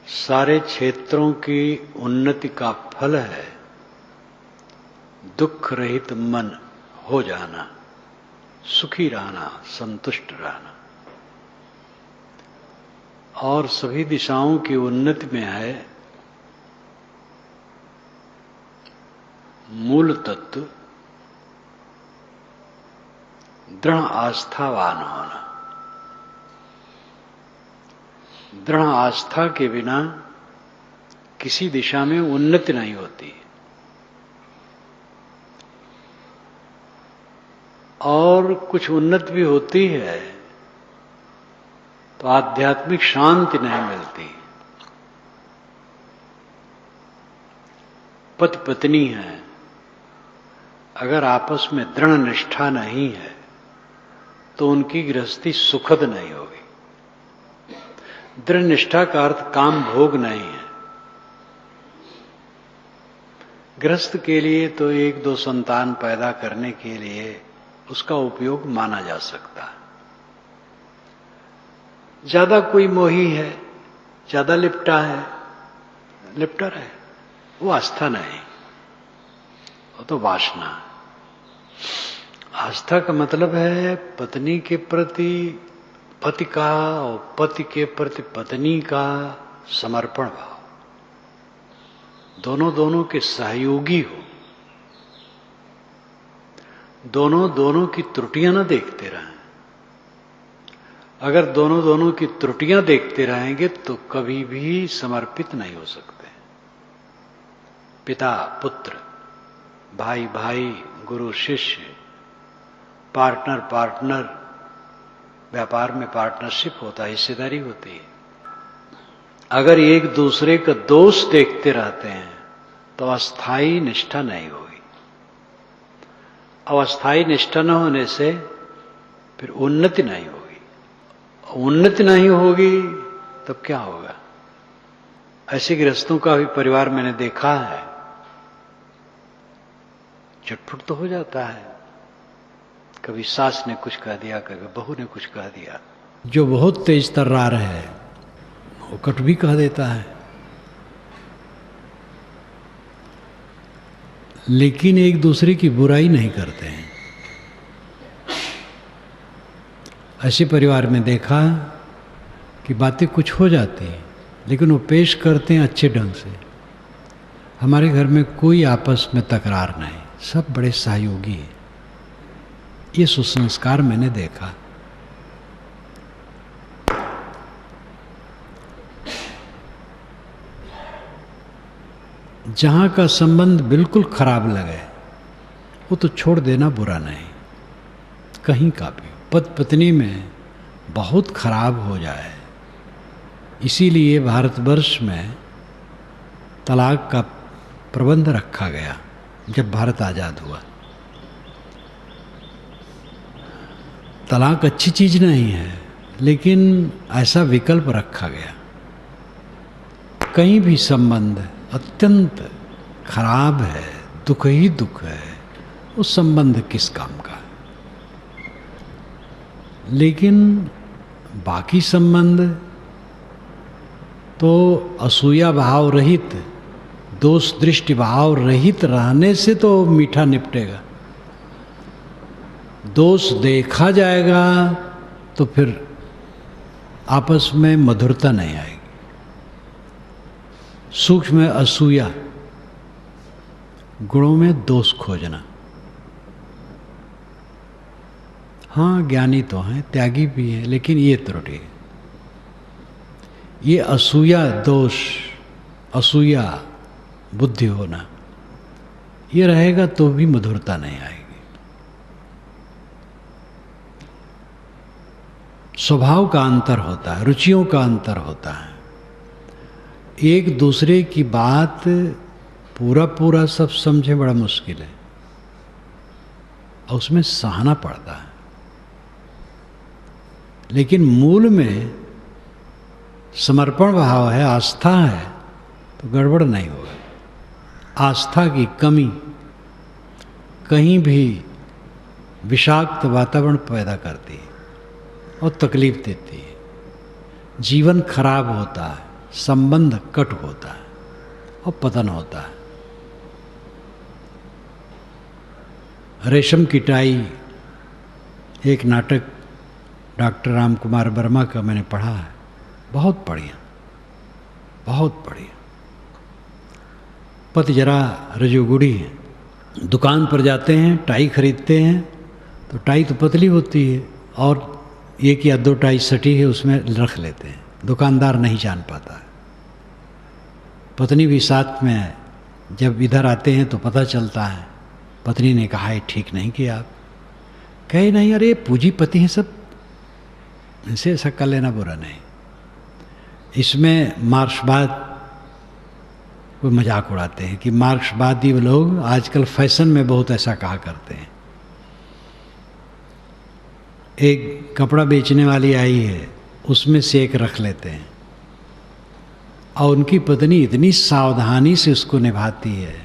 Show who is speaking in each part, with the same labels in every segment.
Speaker 1: सारे क्षेत्रों की उन्नति का फल है दुख रहित मन हो जाना, सुखी रहना, संतुष्ट रहना। और सभी दिशाओं की उन्नति में है मूल तत्व दृढ़ आस्थावान होना। दृढ़ आस्था के बिना किसी दिशा में उन्नति नहीं होती और कुछ उन्नति भी होती है तो आध्यात्मिक शांति नहीं मिलती। पति पत्नी है, अगर आपस में दृढ़ निष्ठा नहीं है तो उनकी गृहस्थी सुखद नहीं होगी। दृढ़ निष्ठा का अर्थ काम भोग नहीं है। गृहस्थ के लिए तो एक दो संतान पैदा करने के लिए उसका उपयोग माना जा सकता है। ज्यादा कोई मोही है, ज्यादा लिपटा है, वो आस्था नहीं, वो तो वासना। आस्था का मतलब है पत्नी के प्रति पति का और पति के प्रति पत्नी का समर्पण भाव, दोनों के सहयोगी हो, दोनों की त्रुटियां न देखते रहें। अगर दोनों की त्रुटियां देखते रहेंगे तो कभी भी समर्पित नहीं हो सकते। पिता पुत्र, भाई भाई, गुरु शिष्य, पार्टनर, व्यापार में पार्टनरशिप होता है, हिस्सेदारी होती है। अगर एक दूसरे का दोष देखते रहते हैं तो अस्थायी निष्ठा नहीं होगी। अस्थायी निष्ठा न होने से फिर उन्नति नहीं होगी। उन्नति नहीं होगी तब क्या होगा? ऐसे गृहस्थों का भी परिवार मैंने देखा है, चटपुट तो हो जाता है। कभी सास ने कुछ कह दिया, कभी बहू ने कुछ कह दिया। जो बहुत तेज तर्रार है वो कट भी कह देता है, लेकिन एक दूसरे की बुराई नहीं करते हैं। ऐसे परिवार में देखा कि बातें कुछ हो जाती हैं लेकिन वो पेश करते हैं अच्छे ढंग से। हमारे घर में कोई आपस में तकरार नहीं, सब बड़े सहयोगी हैं। ये सुसंस्कार मैंने देखा। जहां का संबंध बिल्कुल खराब लगे वो तो छोड़ देना बुरा नहीं, कहीं का भी। पति पत्नी में बहुत खराब हो जाए, इसीलिए भारतवर्ष में तलाक का प्रबंध रखा गया जब भारत आजाद हुआ। तलाक अच्छी चीज नहीं है, लेकिन ऐसा विकल्प रखा गया। कहीं भी संबंध अत्यंत खराब है, दुख ही दुख है, उस संबंध किस काम का? लेकिन बाकी संबंध तो असूया भाव रहित, दोष दृष्टि भाव रहित रहने से तो मीठा निपटेगा। दोष देखा जाएगा तो फिर आपस में मधुरता नहीं आएगी। सूक्ष्म असूया, गुणों में दोष खोजना। हाँ, ज्ञानी तो हैं, त्यागी भी हैं, लेकिन ये त्रुटि है। ये असूया दोष, असूया बुद्धि होना, ये रहेगा तो भी मधुरता नहीं आएगी। स्वभाव का अंतर होता है, रुचियों का अंतर होता है। एक दूसरे की बात पूरा सब समझे बड़ा मुश्किल है और उसमें सहना पड़ता है। लेकिन मूल में समर्पण भाव है, आस्था है, तो गड़बड़ नहीं होगा। आस्था की कमी कहीं भी विषाक्त वातावरण पैदा करती है और तकलीफ देती है। जीवन खराब होता है, संबंध कट होता है और पतन होता है। रेशम की टाई एक नाटक डॉक्टर राम कुमार वर्मा का मैंने पढ़ा है, बहुत बढ़िया, बहुत बढ़िया। पति जरा रजोगुड़ी है, दुकान पर जाते हैं, टाई खरीदते हैं तो टाई तो पतली होती है और एक या दो टाई सटी है उसमें रख लेते हैं, दुकानदार नहीं जान पाता है। पत्नी भी साथ में है, जब इधर आते हैं तो पता चलता है। पत्नी ने कहा ये ठीक नहीं किया आप। कहे नहीं, अरे पूंजीपति हैं सब, इनसे ऐसा कर लेना बुरा नहीं। इसमें मार्क्सवाद को मजाक उड़ाते हैं कि मार्क्सवादी लोग आजकल फैशन में बहुत ऐसा कहा करते हैं। एक कपड़ा बेचने वाली आई है, उसमें से एक रख लेते हैं और उनकी पत्नी इतनी सावधानी से उसको निभाती है।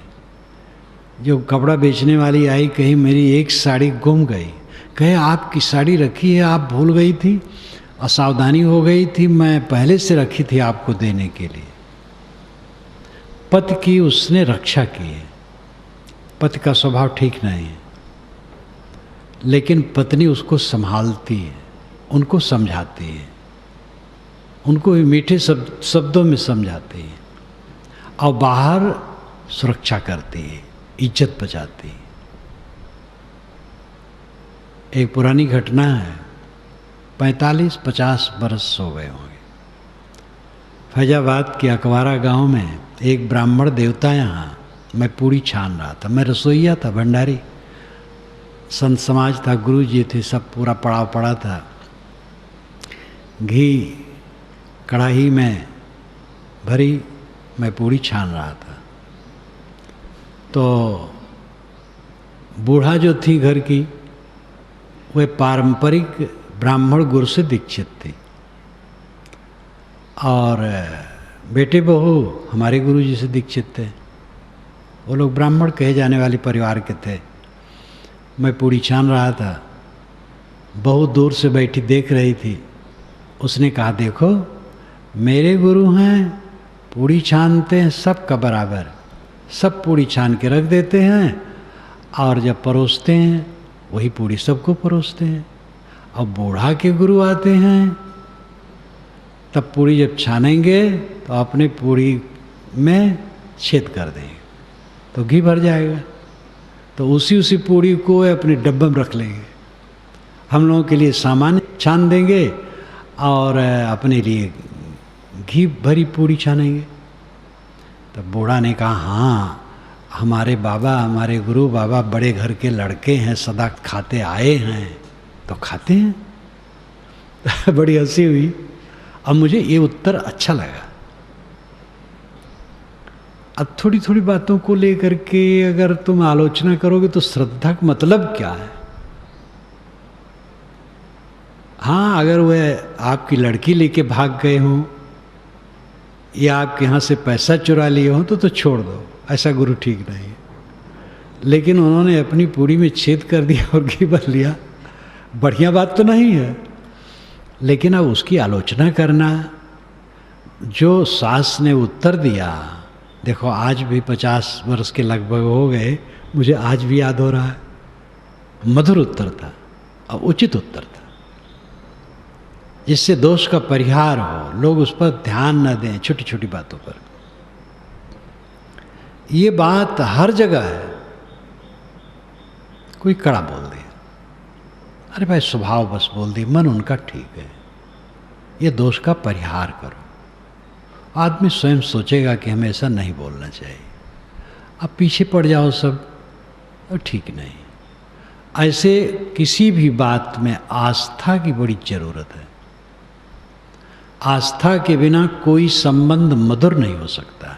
Speaker 1: जो कपड़ा बेचने वाली आई, कहीं मेरी एक साड़ी गुम गई, कहे आपकी साड़ी रखी है, आप भूल गई थी, असावधानी हो गई थी, मैं पहले से रखी थी आपको देने के लिए। पति की उसने रक्षा की है। पति का स्वभाव ठीक नहीं है, लेकिन पत्नी उसको संभालती है, उनको समझाती है, उनको मीठे शब्दों में समझाती है और बाहर सुरक्षा करती है, इज्जत बचाती है। एक पुरानी घटना है, 45-50 बरस हो गए होंगे। फैजाबाद के अकवारा गांव में एक ब्राह्मण देवता, यहाँ मैं पूरी छान रहा था, मैं रसोईया था, भंडारी, संत समाज था, गुरु जी थे, सब पूरा पड़ाव पड़ा था। घी कढ़ाई में भरी, मैं पूरी छान रहा था। तो बूढ़ा जो थी घर की, वह पारंपरिक ब्राह्मण गुरु से दीक्षित थी और बेटे बहू हमारे गुरु जी से दीक्षित थे। वो लोग ब्राह्मण कहे जाने वाले परिवार के थे। मैं पूड़ी छान रहा था, बहुत दूर से बैठी देख रही थी। उसने कहा देखो मेरे गुरु हैं, पूड़ी छानते हैं सबका बराबर, सब पूड़ी छान के रख देते हैं और जब परोसते हैं वही पूड़ी सबको परोसते हैं। अब बूढ़ा के गुरु आते हैं तब पूड़ी जब छानेंगे तो अपने पूड़ी में छेद कर देंगे तो घी भर जाएगा, तो उसी पूड़ी को अपने डब्बे में रख लेंगे। हम लोगों के लिए सामान छान देंगे और अपने लिए घी भरी पूड़ी छानेंगे। तब बूढ़ा ने कहा हाँ, हमारे बाबा, हमारे गुरु बाबा बड़े घर के लड़के हैं, सदा खाते आए हैं तो खाते हैं। बड़ी हंसी हुई। अब मुझे ये उत्तर अच्छा लगा। अब थोड़ी थोड़ी बातों को लेकर के अगर तुम आलोचना करोगे तो श्रद्धा का मतलब क्या है? हाँ, अगर वह आपकी लड़की लेके भाग गए हों या आपके यहाँ से पैसा चुरा लिए हों तो छोड़ दो, ऐसा गुरु ठीक नहीं है। लेकिन उन्होंने अपनी पूड़ी में छेद कर दिया और घी भर लिया, बढ़िया बात तो नहीं है। लेकिन अब उसकी आलोचना करना, जो सास ने उत्तर दिया, देखो आज भी 50 वर्ष के लगभग हो गए, मुझे आज भी याद हो रहा है। मधुर उत्तर था और उचित उत्तर था, जिससे दोष का परिहार हो, लोग उस पर ध्यान न दें छोटी छोटी बातों पर। ये बात हर जगह है। कोई कड़ा बोल दिया, अरे भाई स्वभाव बस बोल दी, मन उनका ठीक है, ये दोष का परिहार करो। आदमी स्वयं सोचेगा कि हमें ऐसा नहीं बोलना चाहिए। अब पीछे पड़ जाओ सब, और ठीक नहीं। ऐसे किसी भी बात में आस्था की बड़ी जरूरत है। आस्था के बिना कोई संबंध मधुर नहीं हो सकता,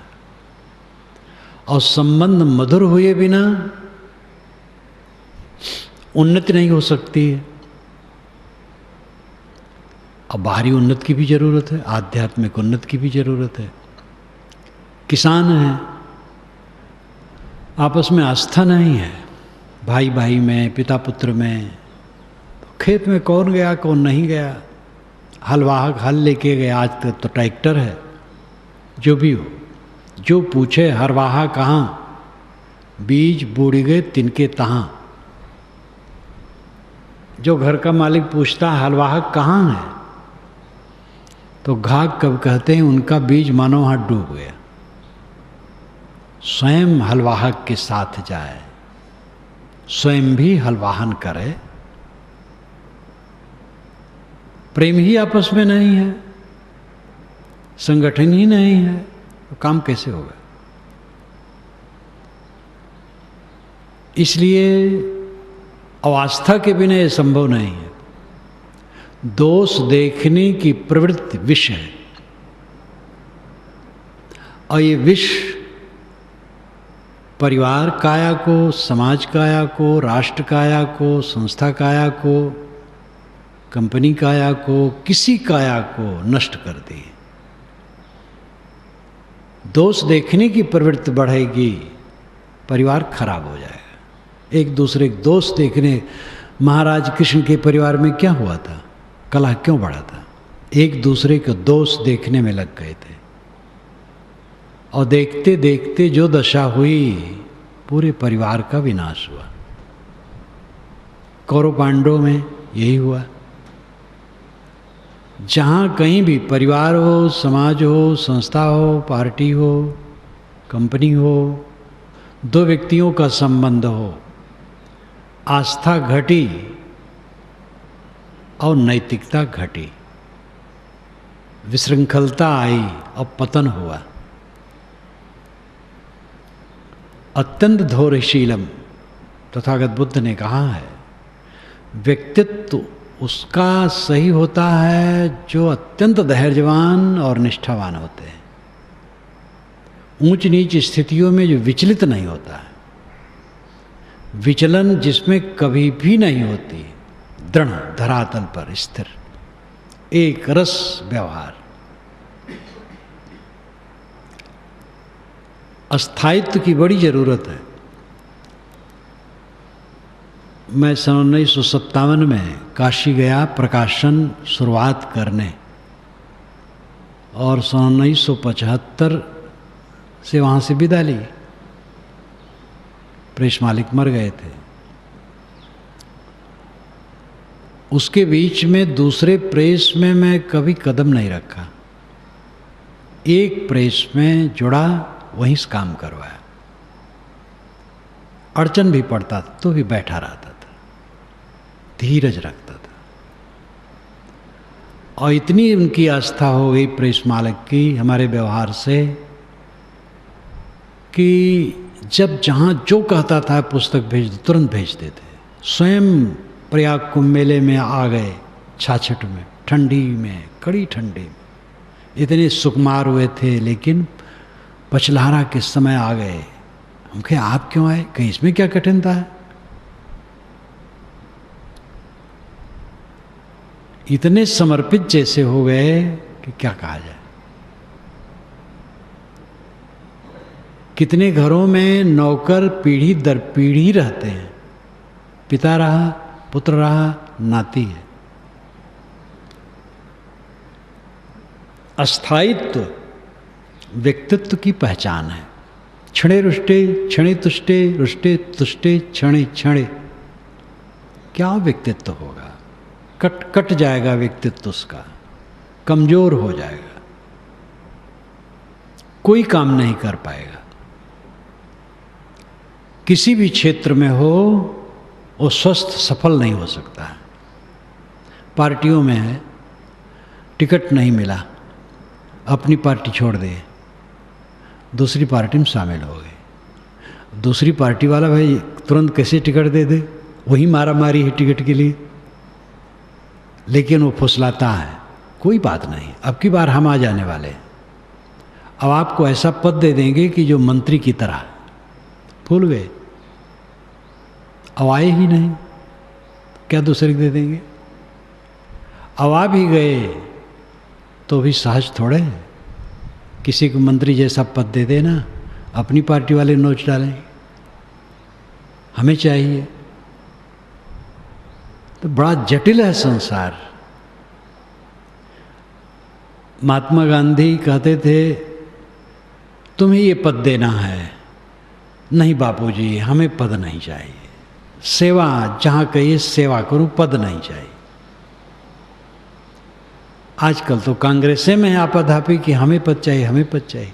Speaker 1: और संबंध मधुर हुए बिना उन्नति नहीं हो सकती है। और बाहरी उन्नति की भी जरूरत है, आध्यात्मिक उन्नति की भी जरूरत है। किसान हैं, आपस में आस्था नहीं है, भाई भाई में, पिता पुत्र में। तो खेत में कौन गया कौन नहीं गया, हलवाहक हल लेके गया, आज तक तो ट्रैक्टर है, जो भी हो, जो पूछे हरवाहा कहाँ, बीज बूढ़ गए तिनके तहाँ। जो घर का मालिक पूछता है हलवाहक कहाँ है, तो घाक कब कहते हैं उनका बीज मानो हाथ डूब गया। स्वयं हलवाहक के साथ जाए, स्वयं भी हलवाहन करे। प्रेम ही आपस में नहीं है, संगठन ही नहीं है, तो काम कैसे होगा? इसलिए अवास्था के बिना यह संभव नहीं है। दोष देखने की प्रवृत्ति विष है, और ये विष परिवार काया को, समाज काया को, राष्ट्र काया को, संस्था काया को, कंपनी काया को, किसी काया को नष्ट कर दी। दोष देखने की प्रवृत्ति बढ़ेगी, परिवार खराब हो जाएगा। एक दूसरे के दोष देखने, महाराज कृष्ण के परिवार में क्या हुआ था, कलह क्यों बढ़ा था? एक दूसरे के दोष देखने में लग गए थे, और देखते देखते जो दशा हुई, पूरे परिवार का विनाश हुआ। कौरव पांडवों में यही हुआ। जहाँ कहीं भी परिवार हो, समाज हो, संस्था हो, पार्टी हो, कंपनी हो, दो व्यक्तियों का संबंध हो, आस्था घटी और नैतिकता घटी, विशृंखलता आई और पतन हुआ। अत्यंत धैर्यशीलम, तथागत बुद्ध ने कहा है, व्यक्तित्व उसका सही होता है जो अत्यंत धैर्यवान और निष्ठावान होते हैं, ऊंच नीच स्थितियों में जो विचलित नहीं होता है, विचलन जिसमें कभी भी नहीं होती, दृढ़ धरातल पर स्थिर, एक रस व्यवहार। अस्थायित्व की बड़ी जरूरत है। मैं सन 1957 में काशी गया प्रकाशन शुरुआत करने, और सन 1975 से वहाँ से विदा ली। प्रेस मालिक मर गए थे। उसके बीच में दूसरे प्रेस में मैं कभी कदम नहीं रखा, एक प्रेस में जुड़ा, वहीं से काम करवाया। अड़चन भी पड़ता था तो भी बैठा रहता था, धीरज रखता था। और इतनी उनकी आस्था हो गई प्रेस मालिक की हमारे व्यवहार से, कि जब जहाँ जो कहता था पुस्तक भेज दे, तुरंत भेज देते। स्वयं प्रयाग कुंभ मेले में आ गए, छाछठ में, ठंडी में, कड़ी ठंडी में, इतने सुकुमार हुए थे, लेकिन पचलहरा के समय आ गए। हम कहे आप क्यों आए, कहीं इसमें क्या कठिनता है? इतने समर्पित जैसे हो गए कि क्या कहा जाए। कितने घरों में नौकर पीढ़ी दर पीढ़ी रहते हैं, पिता रहा, पुत्र रहा, नाती है। अस्थायित्व व्यक्तित्व की पहचान है। क्षणे रुष्टे, क्षणे तुष्टे, रुष्टे तुष्टे, क्षणे क्षणे। क्या व्यक्तित्व होगा? कट जाएगा व्यक्तित्व उसका, कमजोर हो जाएगा, कोई काम नहीं कर पाएगा। किसी भी क्षेत्र में हो, वो स्वस्थ सफल नहीं हो सकता है। पार्टियों में है, टिकट नहीं मिला, अपनी पार्टी छोड़ दे, दूसरी पार्टी में शामिल हो गए। दूसरी पार्टी वाला भाई तुरंत कैसे टिकट दे दे, वही मारा मारी है टिकट के लिए, लेकिन वो फुसलाता है, कोई बात नहीं, अब की बार हम आ जाने वाले, अब आपको ऐसा पद दे देंगे कि जो मंत्री की तरह। भूल गए, अब आए ही नहीं, क्या दूसरे को दे देंगे? अब आ भी गए तो भी सहज थोड़े किसी को मंत्री जैसा पद दे देना, अपनी पार्टी वाले नोच डालें। हमें चाहिए तो बड़ा जटिल है संसार। महात्मा गांधी कहते थे तुम्हें ये पद देना है। नहीं बापूजी, हमें पद नहीं चाहिए, सेवा जहाँ कहिए सेवा करूं, पद नहीं चाहिए। आजकल तो कांग्रेसे में आपाधापी कि हमें पद चाहिए, हमें पद चाहिए।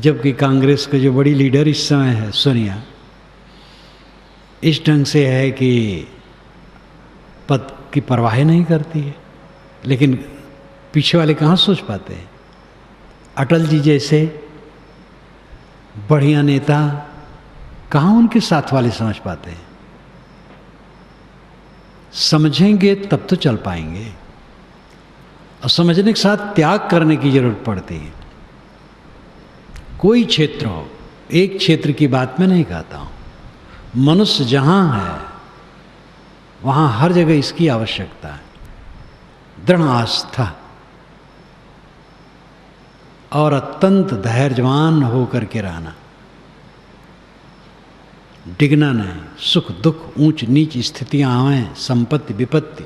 Speaker 1: जबकि कांग्रेस का जो बड़ी लीडर इस समय है सोनिया, इस ढंग से है कि पद की परवाह नहीं करती है। लेकिन पीछे वाले कहाँ सोच पाते हैं। अटल जी जैसे बढ़िया नेता कहाँ उनके साथ वाले समझ पाते हैं। समझेंगे तब तो चल पाएंगे, और समझने के साथ त्याग करने की जरूरत पड़ती है। कोई क्षेत्र हो, एक क्षेत्र की बात मैं नहीं कहता हूं, मनुष्य जहां है वहां हर जगह इसकी आवश्यकता है। दृढ़ आस्था और अत्यंत धैर्यवान होकर के रहना, डिगना नहीं। सुख दुख ऊंच नीच स्थितियां आवें, संपत्ति विपत्ति,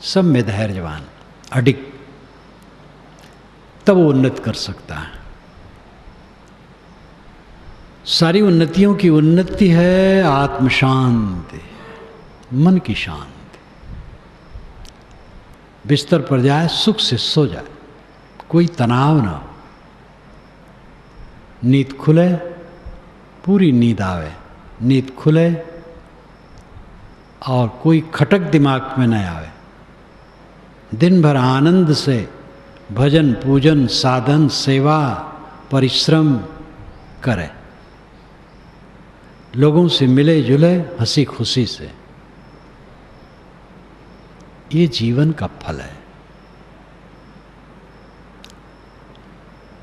Speaker 1: सब में धैर्यवान अडिग, तब वो उन्नति कर सकता है। सारी उन्नतियों की उन्नति है आत्म शांति, मन की शांति। बिस्तर पर जाए सुख से सो जाए, कोई तनाव ना हो, नींद खुले, पूरी नींद आवे, नींद खुले और कोई खटक दिमाग में न आवे। दिन भर आनंद से भजन पूजन साधन सेवा परिश्रम करे, लोगों से मिले जुले हंसी खुशी से। ये जीवन का फल है।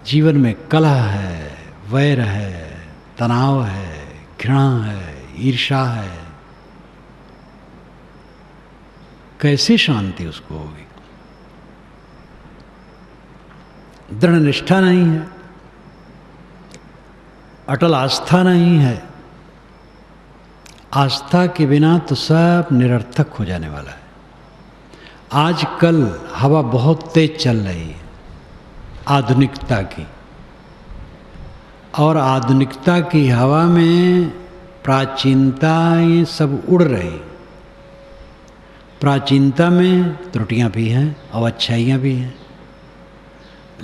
Speaker 1: जीवन में कलह है, वैर है, तनाव है, घृणा है, ईर्ष्या है, कैसे शांति उसको होगी। दृढ़ निष्ठा नहीं है, अटल आस्था नहीं है। आस्था के बिना तो सब निरर्थक हो जाने वाला है। आजकल हवा बहुत तेज चल रही है आधुनिकता की, और आधुनिकता की हवा में प्राचीनता ये सब उड़ रही। प्राचीनता में त्रुटियां भी हैं और अच्छाइयां भी हैं,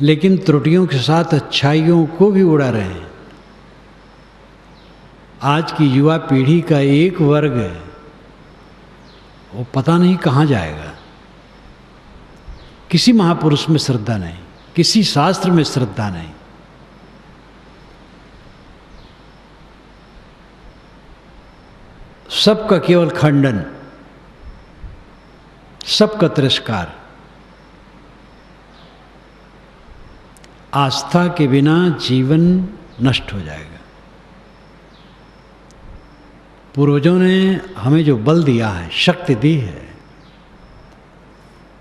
Speaker 1: लेकिन त्रुटियों के साथ अच्छाइयों को भी उड़ा रहे हैं। आज की युवा पीढ़ी का एक वर्ग है, वो पता नहीं कहाँ जाएगा। किसी महापुरुष में श्रद्धा नहीं, किसी शास्त्र में श्रद्धा नहीं। सबका केवल खंडन, सबका तिरस्कार। आस्था के बिना जीवन नष्ट हो जाएगा। पूर्वजों ने हमें जो बल दिया है, शक्ति दी है,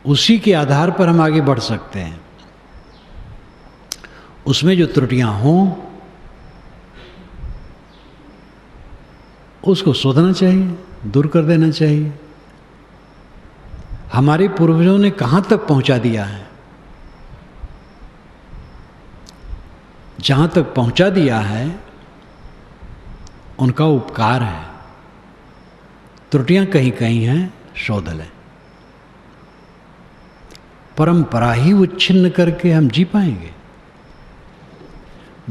Speaker 1: उसी के आधार पर हम आगे बढ़ सकते हैं। उसमें जो त्रुटियां हों उसको शोधना चाहिए, दूर कर देना चाहिए। हमारे पूर्वजों ने कहाँ तक पहुंचा दिया है, जहाँ तक पहुंचा दिया है उनका उपकार है। त्रुटियां कहीं कहीं हैं, शोध लें। परंपरा ही उच्छिन्न करके हम जी पाएंगे।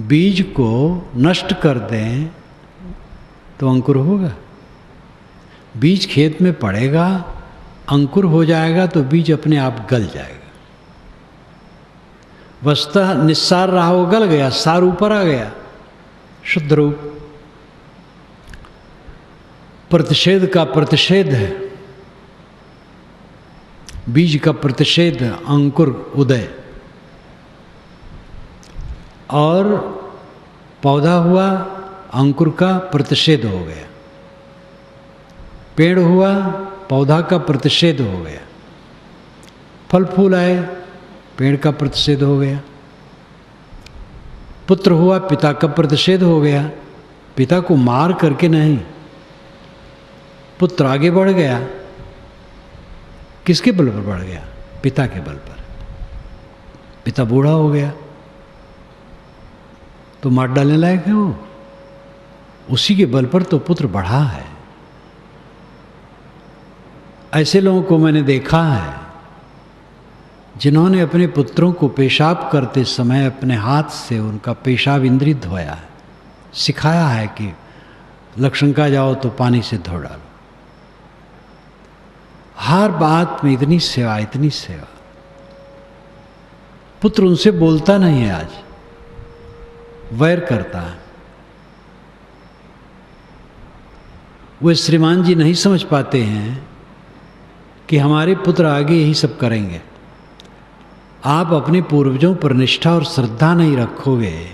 Speaker 1: बीज को नष्ट कर दें तो अंकुर होगा। बीज खेत में पड़ेगा, अंकुर हो जाएगा तो बीज अपने आप गल जाएगा। वस्तुतः निस्सार रहा वो गल गया, सार ऊपर आ गया, शुद्ध रूप। प्रतिषेध का प्रतिषेध है, बीज का प्रतिषेध अंकुर उदय, और पौधा हुआ अंकुर का प्रतिषेध हो गया, पेड़ हुआ पौधा का प्रतिषेध हो गया, फल फूल आए पेड़ का प्रतिषेध हो गया, पुत्र हुआ पिता का प्रतिषेध हो गया। पिता को मार करके नहीं, पुत्र आगे बढ़ गया। किसके बल पर बढ़ गया? पिता के बल पर। पिता बूढ़ा हो गया, तो मार डालने लायक है वो। उसी के बल पर तो पुत्र बढ़ा है। ऐसे लोगों को मैंने देखा है जिन्होंने अपने पुत्रों को पेशाब करते समय अपने हाथ से उनका पेशाब इंद्रिय धोया है, सिखाया है कि लक्षणका जाओ तो पानी से धो डालो। हर बात में इतनी सेवा, इतनी सेवा। पुत्र उनसे बोलता नहीं है, आज वैर करता है। वे श्रीमान जी नहीं समझ पाते हैं कि हमारे पुत्र आगे यही सब करेंगे। आप अपने पूर्वजों पर निष्ठा और श्रद्धा नहीं रखोगे,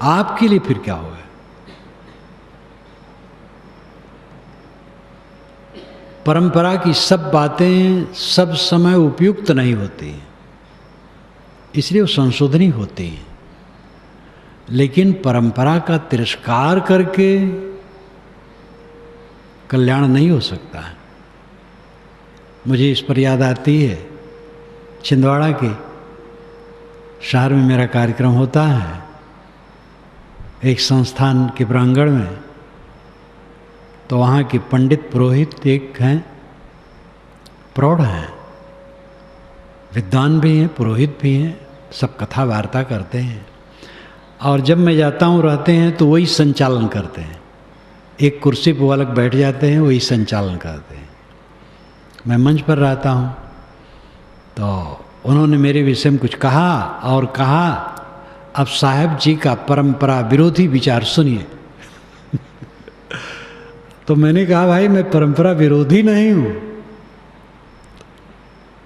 Speaker 1: आपके लिए फिर क्या होगा? परंपरा की सब बातें सब समय उपयुक्त नहीं होती, इसलिए वो संशोधनी होती है। लेकिन परंपरा का तिरस्कार करके कल्याण नहीं हो सकता है। मुझे इस पर याद आती है, छिंदवाड़ा के शहर में मेरा कार्यक्रम होता है, एक संस्थान के प्रांगण में। तो वहाँ के पंडित पुरोहित एक हैं, प्रौढ़ हैं, विद्वान भी हैं, पुरोहित भी हैं, सब कथा वार्ता करते हैं। और जब मैं जाता हूँ रहते हैं तो वही संचालन करते हैं। एक कुर्सी पर वो अलग बैठ जाते हैं, वही संचालन करते हैं। मैं मंच पर रहता हूँ तो उन्होंने मेरे विषय में कुछ कहा और कहा, अब साहब जी का परंपरा विरोधी विचार सुनिए। तो मैंने कहा, भाई मैं परंपरा विरोधी नहीं हूँ।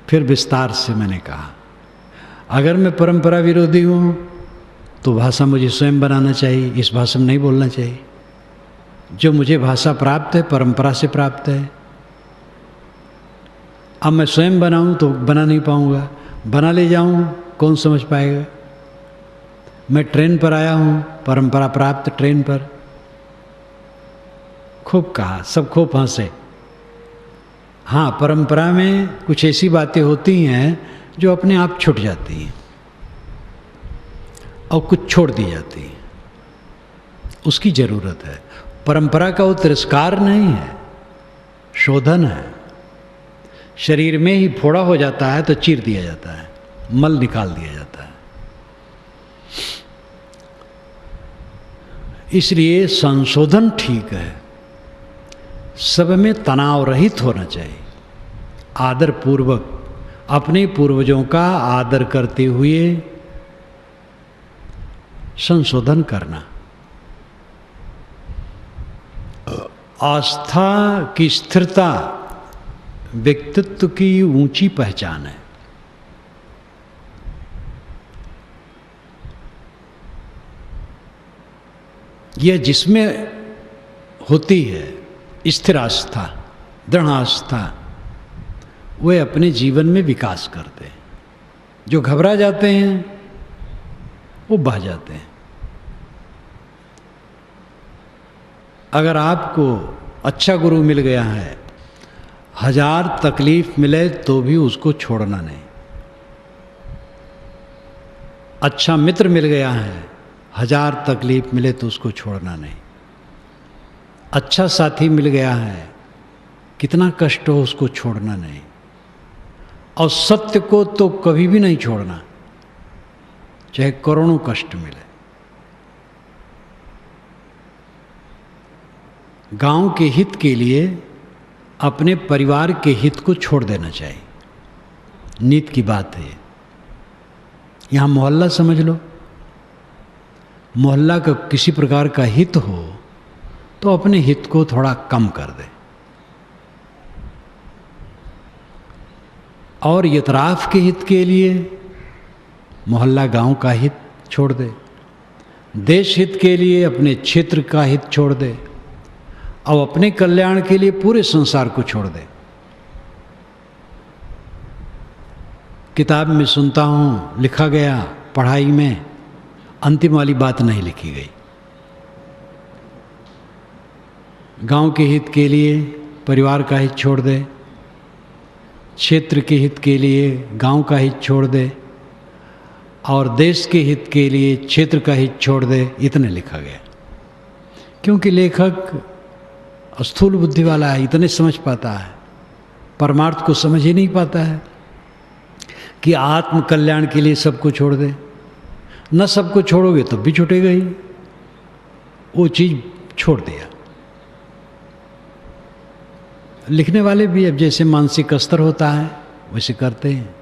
Speaker 1: फिर विस्तार से मैंने कहा, अगर मैं परंपरा विरोधी हूँ तो भाषा मुझे स्वयं बनाना चाहिए, इस भाषा में नहीं बोलना चाहिए। जो मुझे भाषा प्राप्त है परंपरा से प्राप्त है। अब मैं स्वयं बनाऊं तो बना नहीं पाऊंगा, बना ले जाऊं कौन समझ पाएगा। मैं ट्रेन पर आया हूं, परंपरा प्राप्त ट्रेन पर। खूब कहा, सब खूब हंसे। हाँ, परंपरा में कुछ ऐसी बातें होती हैं जो अपने आप छूट जाती हैं और कुछ छोड़ दी जाती है, उसकी जरूरत है। परंपरा का वो तिरस्कार नहीं है, शोधन है। शरीर में ही फोड़ा हो जाता है तो चीर दिया जाता है, मल निकाल दिया जाता है। इसलिए संशोधन ठीक है, सब में तनाव रहित होना चाहिए। आदर पूर्वक अपने पूर्वजों का आदर करते हुए संशोधन करना। आस्था की स्थिरता व्यक्तित्व की ऊंची पहचान है। यह जिसमें होती है स्थिर आस्था, दृढ़ आस्था, वे अपने जीवन में विकास करते हैं। जो घबरा जाते हैं वो बह जाते हैं। अगर आपको अच्छा गुरु मिल गया है, 1000 तकलीफ मिले तो भी उसको छोड़ना नहीं। अच्छा मित्र मिल गया है, 1000 तकलीफ मिले तो उसको छोड़ना नहीं। अच्छा साथी मिल गया है, कितना कष्ट हो उसको छोड़ना नहीं। और सत्य को तो कभी भी नहीं छोड़ना, चाहे करोड़ों कष्ट मिले। गांव के हित के लिए अपने परिवार के हित को छोड़ देना चाहिए। नीत की बात है। यहाँ मोहल्ला समझ लो, मोहल्ला का किसी प्रकार का हित हो तो अपने हित को थोड़ा कम कर दे और यतराफ के हित के लिए मोहल्ला गांव का हित छोड़ दे, देश हित के लिए अपने क्षेत्र का हित छोड़ दे और अपने कल्याण के लिए पूरे संसार को छोड़ दे। किताब में सुनता हूँ लिखा गया, पढ़ाई में अंतिम वाली बात नहीं लिखी गई। गांव के हित के लिए परिवार का हित छोड़ दे, क्षेत्र के हित के लिए गांव का हित छोड़ दे और देश के हित के लिए क्षेत्र का हित छोड़ दे, इतने लिखा गया। क्योंकि लेखक स्थूल बुद्धि वाला है, इतने समझ पाता है, परमार्थ को समझ ही नहीं पाता है कि आत्म कल्याण के लिए सबको छोड़ दे। न सबको छोड़ोगे तो भी छूटेगा ही, वो चीज़ छोड़ दिया। लिखने वाले भी अब जैसे मानसिक स्तर होता है वैसे करते हैं।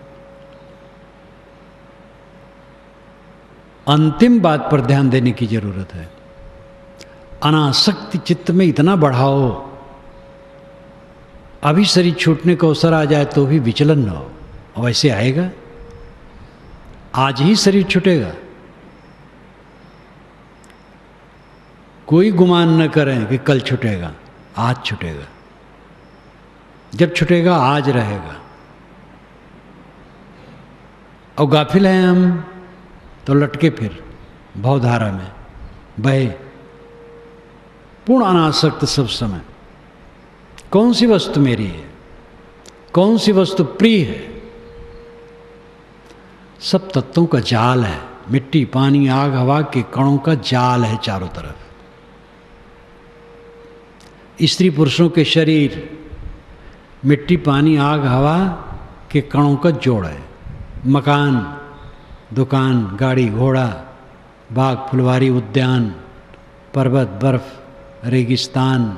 Speaker 1: अंतिम बात पर ध्यान देने की जरूरत है। अनासक्ति चित्त में इतना बढ़ाओ, अभी शरीर छूटने का अवसर आ जाए तो भी विचलन न हो। वैसे आएगा, आज ही शरीर छूटेगा। कोई गुमान न करें कि कल छूटेगा, आज छूटेगा। जब छूटेगा आज रहेगा। और गाफिल हैं हम तो लटके फिर भवधारा में बहे, पूर्ण अनासक्त सब समय। कौन सी वस्तु मेरी है, कौन सी वस्तु प्रिय है? सब तत्वों का जाल है, मिट्टी पानी आग हवा के कणों का जाल है चारों तरफ। स्त्री पुरुषों के शरीर मिट्टी पानी आग हवा के कणों का जोड़ है। मकान, दुकान, गाड़ी घोड़ा, बाग फुलवारी, उद्यान, पर्वत बर्फ, रेगिस्तान,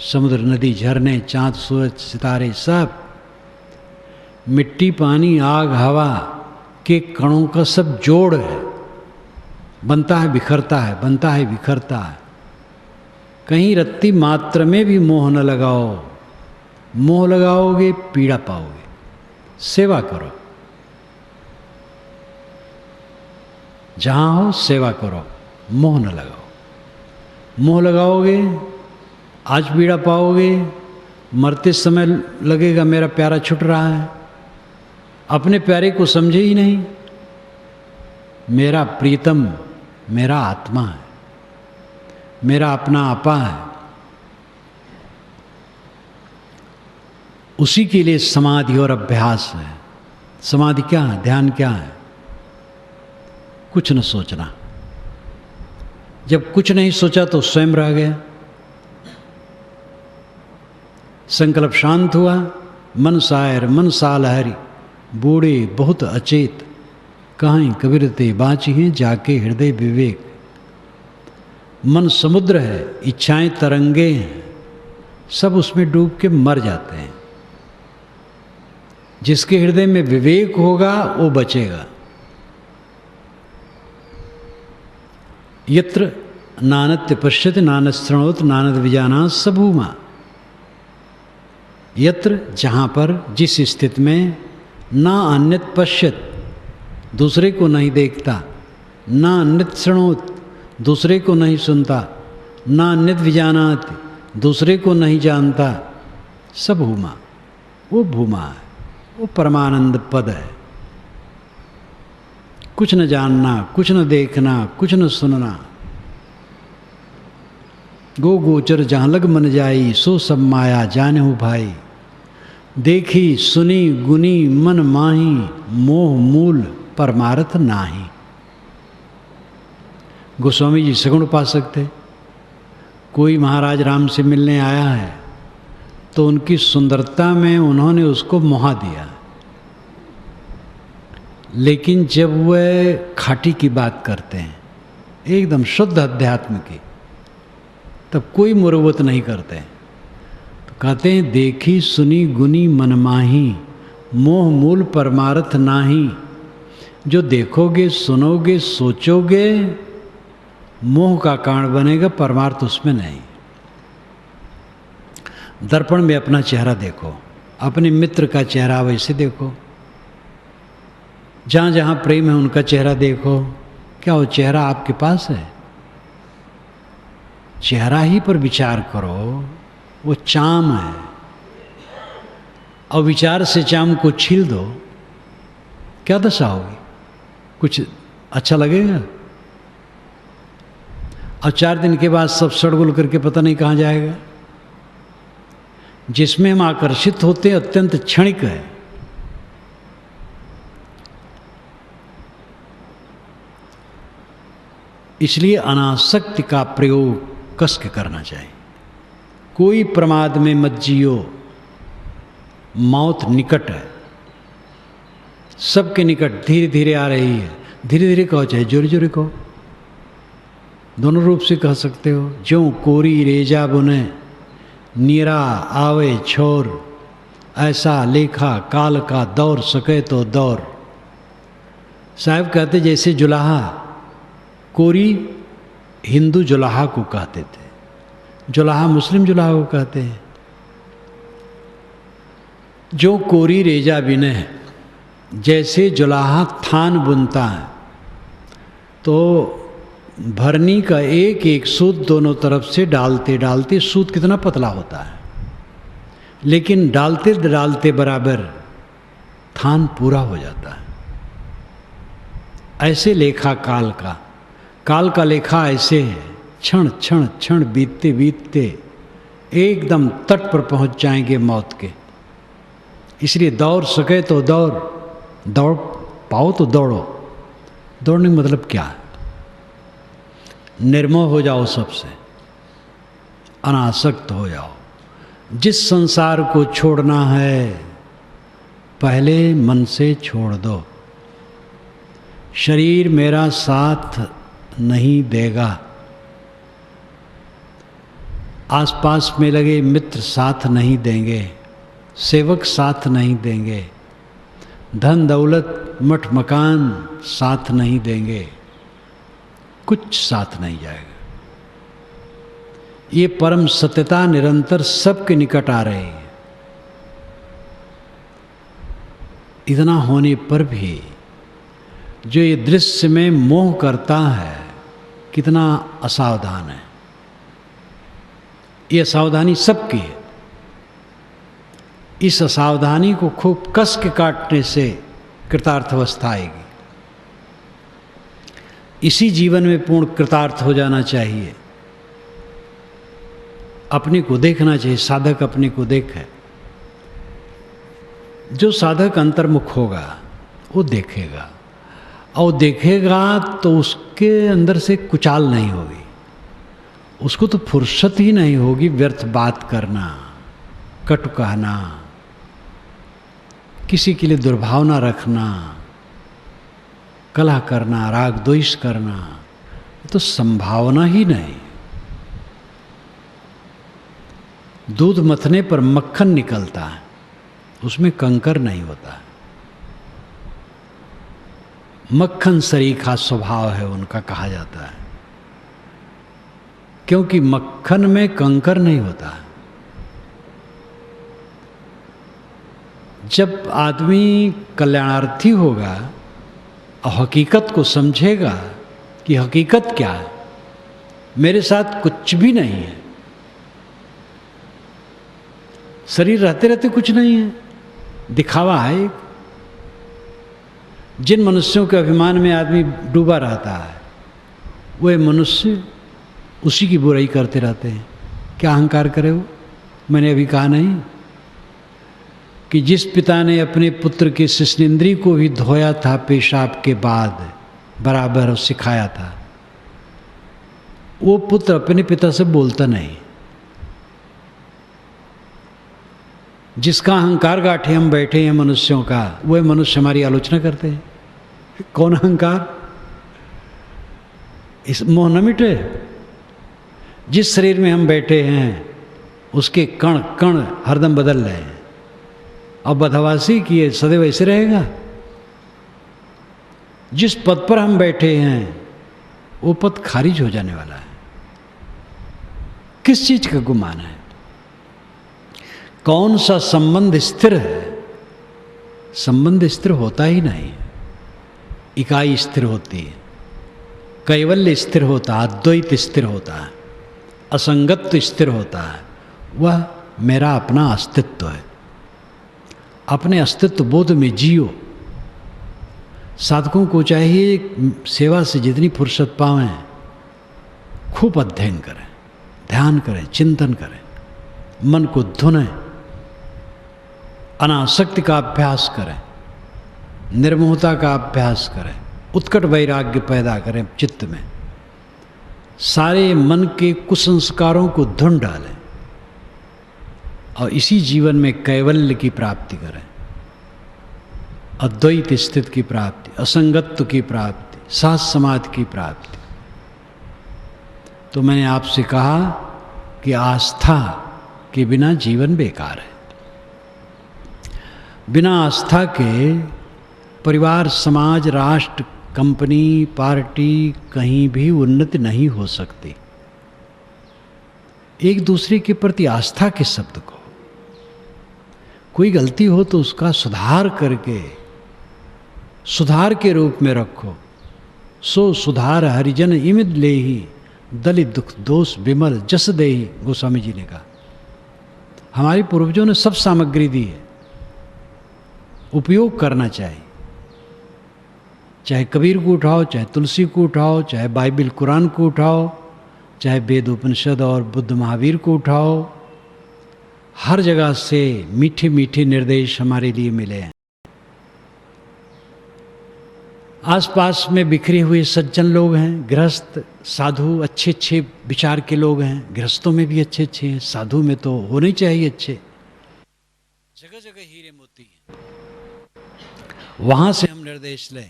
Speaker 1: समुद्र नदी झरने, चांद सूरज सितारे, सब मिट्टी पानी आग हवा के कणों का सब जोड़ है। बनता है बिखरता है, बनता है बिखरता है। कहीं रत्ती मात्र में भी मोह न लगाओ। मोह लगाओगे पीड़ा पाओगे। सेवा करो, जहां हो सेवा करो, मोह न लगाओ। मोह लगाओगे आज पीड़ा पाओगे, मरते समय लगेगा मेरा प्यारा छूट रहा है। अपने प्यारे को समझे ही नहीं। मेरा प्रीतम मेरा आत्मा है, मेरा अपना आपा है। उसी के लिए समाधि और अभ्यास है। समाधि क्या है, ध्यान क्या है? कुछ न सोचना। जब कुछ नहीं सोचा तो स्वयं रह गया। संकल्प शांत हुआ, मन सायर मन साल हरि, बूढ़े बहुत अचेत, कहीं कबीर ते बाँची हैं जाके हृदय विवेक। मन समुद्र है, इच्छाएं तरंगे हैं, सब उसमें डूब के मर जाते हैं। जिसके हृदय में विवेक होगा वो बचेगा। यत्र नानत्य पश्यति नानद शृणोत नानद विजाना सबूमा। यत्र जहाँ पर जिस स्थिति में ना अन्यत पश्यत दूसरे को नहीं देखता, ना अन्यत शृणोत दूसरे को नहीं सुनता, ना अन्यत विजानात दूसरे को नहीं जानता, सब भूमा, वो भूमा है, वो परमानंद पद है। कुछ न जानना, कुछ न देखना, कुछ न सुनना। गो गोचर जहाँ लग मन जाई, सो सब माया जानहु भाई। देखी सुनी गुनी मन माही, मोह मूल परमार्थ नाही। गोस्वामी जी सगुण उपासक थे। कोई महाराज राम से मिलने आया है तो उनकी सुंदरता में उन्होंने उसको मोहा दिया। लेकिन जब वह खाटी की बात करते हैं, एकदम शुद्ध अध्यात्म की, तब कोई मुरवत नहीं करते। तो कहते हैं देखी सुनी गुनी मनमाही, मोह मूल परमार्थ नाही। जो देखोगे सुनोगे सोचोगे मोह का कारण बनेगा, परमार्थ उसमें नहीं। दर्पण में अपना चेहरा देखो, अपने मित्र का चेहरा वैसे देखो। जहाँ जहाँ प्रेम है उनका चेहरा देखो। क्या वो चेहरा आपके पास है? चेहरा ही पर विचार करो, वो चाम है। और विचार से चाम को छील दो, क्या दशा होगी? कुछ अच्छा लगेगा? और 4 दिन के बाद सब सड़गुल करके पता नहीं कहाँ जाएगा। जिसमें हम आकर्षित होते हैं अत्यंत क्षणिक है। इसलिए अनासक्ति का प्रयोग कस के करना चाहिए। कोई प्रमाद में मत जियो, मौत निकट है, सबके निकट धीरे धीरे आ रही है। धीरे धीरे कहो चाहे जोरे जोरे कहो, दोनों रूप से कह सकते हो। ज्यों कोरी रेजा बुने नीरा आवे छोर, ऐसा लेखा काल का दौर सके तो दौर। साहब कहते जैसे जुलाहा, कोरी हिंदू जुलाहा को कहते थे, जुलाहा मुस्लिम जुलाहा को कहते हैं। जो कोरी रेजा बिने है, जैसे जुलाहा थान बुनता है तो भरनी का एक एक सूत दोनों तरफ से डालते डालते सूत कितना पतला होता है, लेकिन डालते डालते बराबर थान पूरा हो जाता है। ऐसे लेखा काल का लेखा ऐसे है, क्षण क्षण क्षण बीतते बीतते एकदम तट पर पहुंच जाएंगे मौत के। इसलिए दौड़ सके तो दौड़ पाओ तो दौड़ो। दौड़ने का मतलब क्या है? निर्मोह हो जाओ, सबसे अनासक्त हो जाओ। जिस संसार को छोड़ना है पहले मन से छोड़ दो। शरीर मेरा साथ नहीं देगा, आसपास में लगे मित्र साथ नहीं देंगे, सेवक साथ नहीं देंगे, धन दौलत मठ मकान साथ नहीं देंगे, कुछ साथ नहीं जाएगा। ये परम सत्यता निरंतर सबके निकट आ रही है। इतना होने पर भी जो ये दृश्य में मोह करता है कितना असावधान है। ये असावधानी सबकी है। इस असावधानी को खूब कस के काटने से कृतार्थ अवस्था आएगी। इसी जीवन में पूर्ण कृतार्थ हो जाना चाहिए। अपने को देखना चाहिए, साधक अपने को देखे। जो साधक अंतर्मुख होगा वो देखेगा, और देखेगा तो उसके अंदर से कुचाल नहीं होगी, उसको तो फुर्सत ही नहीं होगी व्यर्थ बात करना, कटु कहना, किसी के लिए दुर्भावना रखना, कलह करना, राग द्वेष करना, तो संभावना ही नहीं। दूध मथने पर मक्खन निकलता है, उसमें कंकर नहीं होता। मक्खन सरीखा स्वभाव है उनका, कहा जाता है, क्योंकि मक्खन में कंकर नहीं होता। जब आदमी कल्याणार्थी होगा और हकीकत को समझेगा कि हकीकत क्या है, मेरे साथ कुछ भी नहीं है, शरीर रहते रहते कुछ नहीं है, दिखावा है। जिन मनुष्यों के अभिमान में आदमी डूबा रहता है वह मनुष्य उसी की बुराई करते रहते हैं। क्या अहंकार करे वो? मैंने अभी कहा नहीं कि जिस पिता ने अपने पुत्र के शिश्नेंद्री को भी धोया था पेशाब के बाद बराबर और सिखाया था, वो पुत्र अपने पिता से बोलता नहीं। जिसका अहंकार गाठे हम बैठे हैं मनुष्यों का, वह मनुष्य हमारी आलोचना करते हैं। कौन अहंकार? इस मोह न मिटे। जिस शरीर में हम बैठे हैं उसके कण कण हरदम बदल रहे हैं, और बदहवासी किए सदैव ऐसे रहेगा। जिस पद पर हम बैठे हैं वो पद खारिज हो जाने वाला है। किस चीज का गुमान है? कौन सा संबंध स्थिर है? संबंध स्थिर होता ही नहीं। इकाई स्थिर होती है, कैवल्य स्थिर होता है, अद्वैत स्थिर होता है, असंगत्व स्थिर होता है। वह मेरा अपना अस्तित्व है। अपने अस्तित्व बोध में जियो। साधकों को चाहिए सेवा से जितनी फुर्सत पावें खूब अध्ययन करें, ध्यान करें, चिंतन करें, मन को धुनें, अनासक्ति का अभ्यास करें, निर्मोहता का अभ्यास करें, उत्कट वैराग्य पैदा करें चित्त में। सारे मन के कुसंस्कारों को धुन डालें और इसी जीवन में कैवल्य की प्राप्ति करें, अद्वैत स्थिति की प्राप्ति, असंगत्व की प्राप्ति, साथ समाधि की प्राप्ति। तो मैंने आपसे कहा कि आस्था के बिना जीवन बेकार है। बिना आस्था के परिवार, समाज, राष्ट्र, कंपनी, पार्टी कहीं भी उन्नति नहीं हो सकती। एक दूसरे के प्रति आस्था के शब्द को, कोई गलती हो तो उसका सुधार करके, सुधार के रूप में रखो। सो सुधार हरिजन इमिद लेहि, दलित दुख दोष विमल जस देहि, गोस्वामी जी ने कहा। हमारे पूर्वजों ने सब सामग्री दी है, उपयोग करना चाहिए। चाहे कबीर को उठाओ, चाहे तुलसी को उठाओ, चाहे बाइबिल कुरान को उठाओ, चाहे वेद उपनिषद और बुद्ध महावीर को उठाओ, हर जगह से मीठे मीठे निर्देश हमारे लिए मिले हैं। आसपास में बिखरे हुए सज्जन लोग हैं, गृहस्थ, साधु, अच्छे अच्छे विचार के लोग हैं। गृहस्थों में भी अच्छे अच्छे हैं, साधु में तो होने चाहिए अच्छे। जगह जगह हीरे मोती हैं, वहां से हम निर्देश लें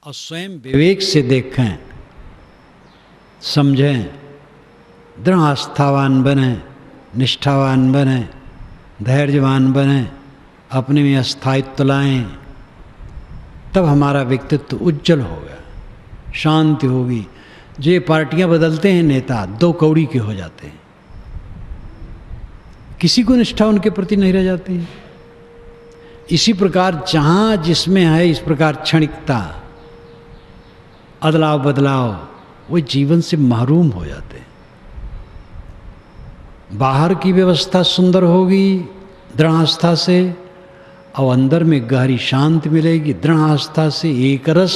Speaker 1: और स्वयं विवेक से देखें, समझें, दृढ़ आस्थावान बने, निष्ठावान बने, धैर्यवान बने, अपने में स्थायित्व लाएं। तब हमारा व्यक्तित्व उज्जवल होगा, शांति होगी। जो ये पार्टियां बदलते हैं नेता, दो कौड़ी के हो जाते हैं, किसी को निष्ठा उनके प्रति नहीं रह जाती है। इसी प्रकार जहां जिसमें है इस प्रकार क्षणिकता, अदलाव बदलाव, वो जीवन से महरूम हो जाते हैं। बाहर की व्यवस्था सुंदर होगी दृढ़ आस्था से, और अंदर में गहरी शांति मिलेगी दृढ़ आस्था से। एक रस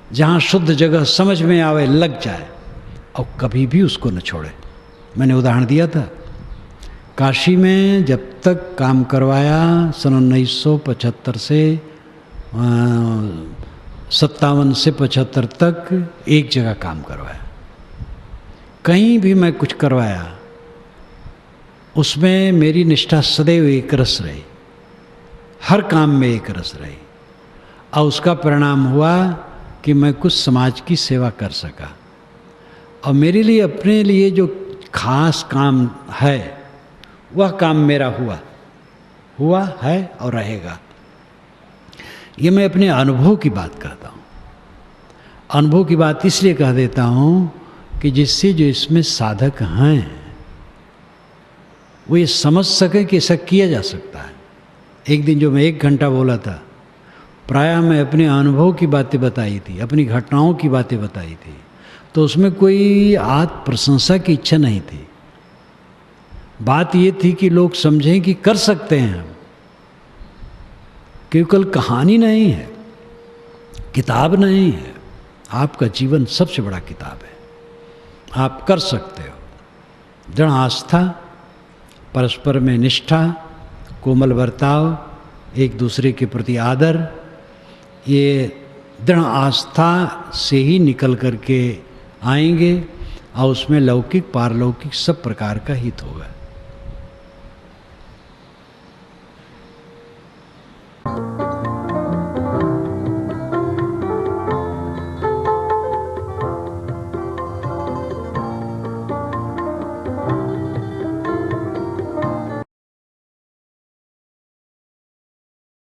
Speaker 1: जहाँ शुद्ध जगह समझ में आवे, लग जाए और कभी भी उसको न छोड़े। मैंने उदाहरण दिया था, काशी में जब तक काम करवाया सन 1975 से 57 से 75 तक एक जगह काम करवाया। कहीं भी मैं कुछ करवाया उसमें मेरी निष्ठा सदैव एक रस रही, हर काम में एक रस रही। और उसका परिणाम हुआ कि मैं कुछ समाज की सेवा कर सका। और मेरे लिए, अपने लिए जो खास काम है वह काम मेरा हुआ है और रहेगा। ये मैं अपने अनुभव की बात करता हूँ। अनुभव की बात इसलिए कह देता हूँ कि जिससे जो इसमें साधक हैं वो ये समझ सके कि ऐसा किया जा सकता है। एक दिन जो मैं 1 घंटा बोला था, प्रायः मैं अपने अनुभव की बातें बताई थी, अपनी घटनाओं की बातें बताई थी, तो उसमें कोई आत्म प्रशंसा की इच्छा नहीं थी। बात ये थी कि लोग समझें कि कर सकते हैं हम, केवल कहानी नहीं है, किताब नहीं है, आपका जीवन सबसे बड़ा किताब है। आप कर सकते हो। दृढ़ आस्था, परस्पर में निष्ठा, कोमल बर्ताव, एक दूसरे के प्रति आदर, ये दृढ़ आस्था से ही निकल करके आएंगे और उसमें लौकिक पारलौकिक सब प्रकार का हित होगा।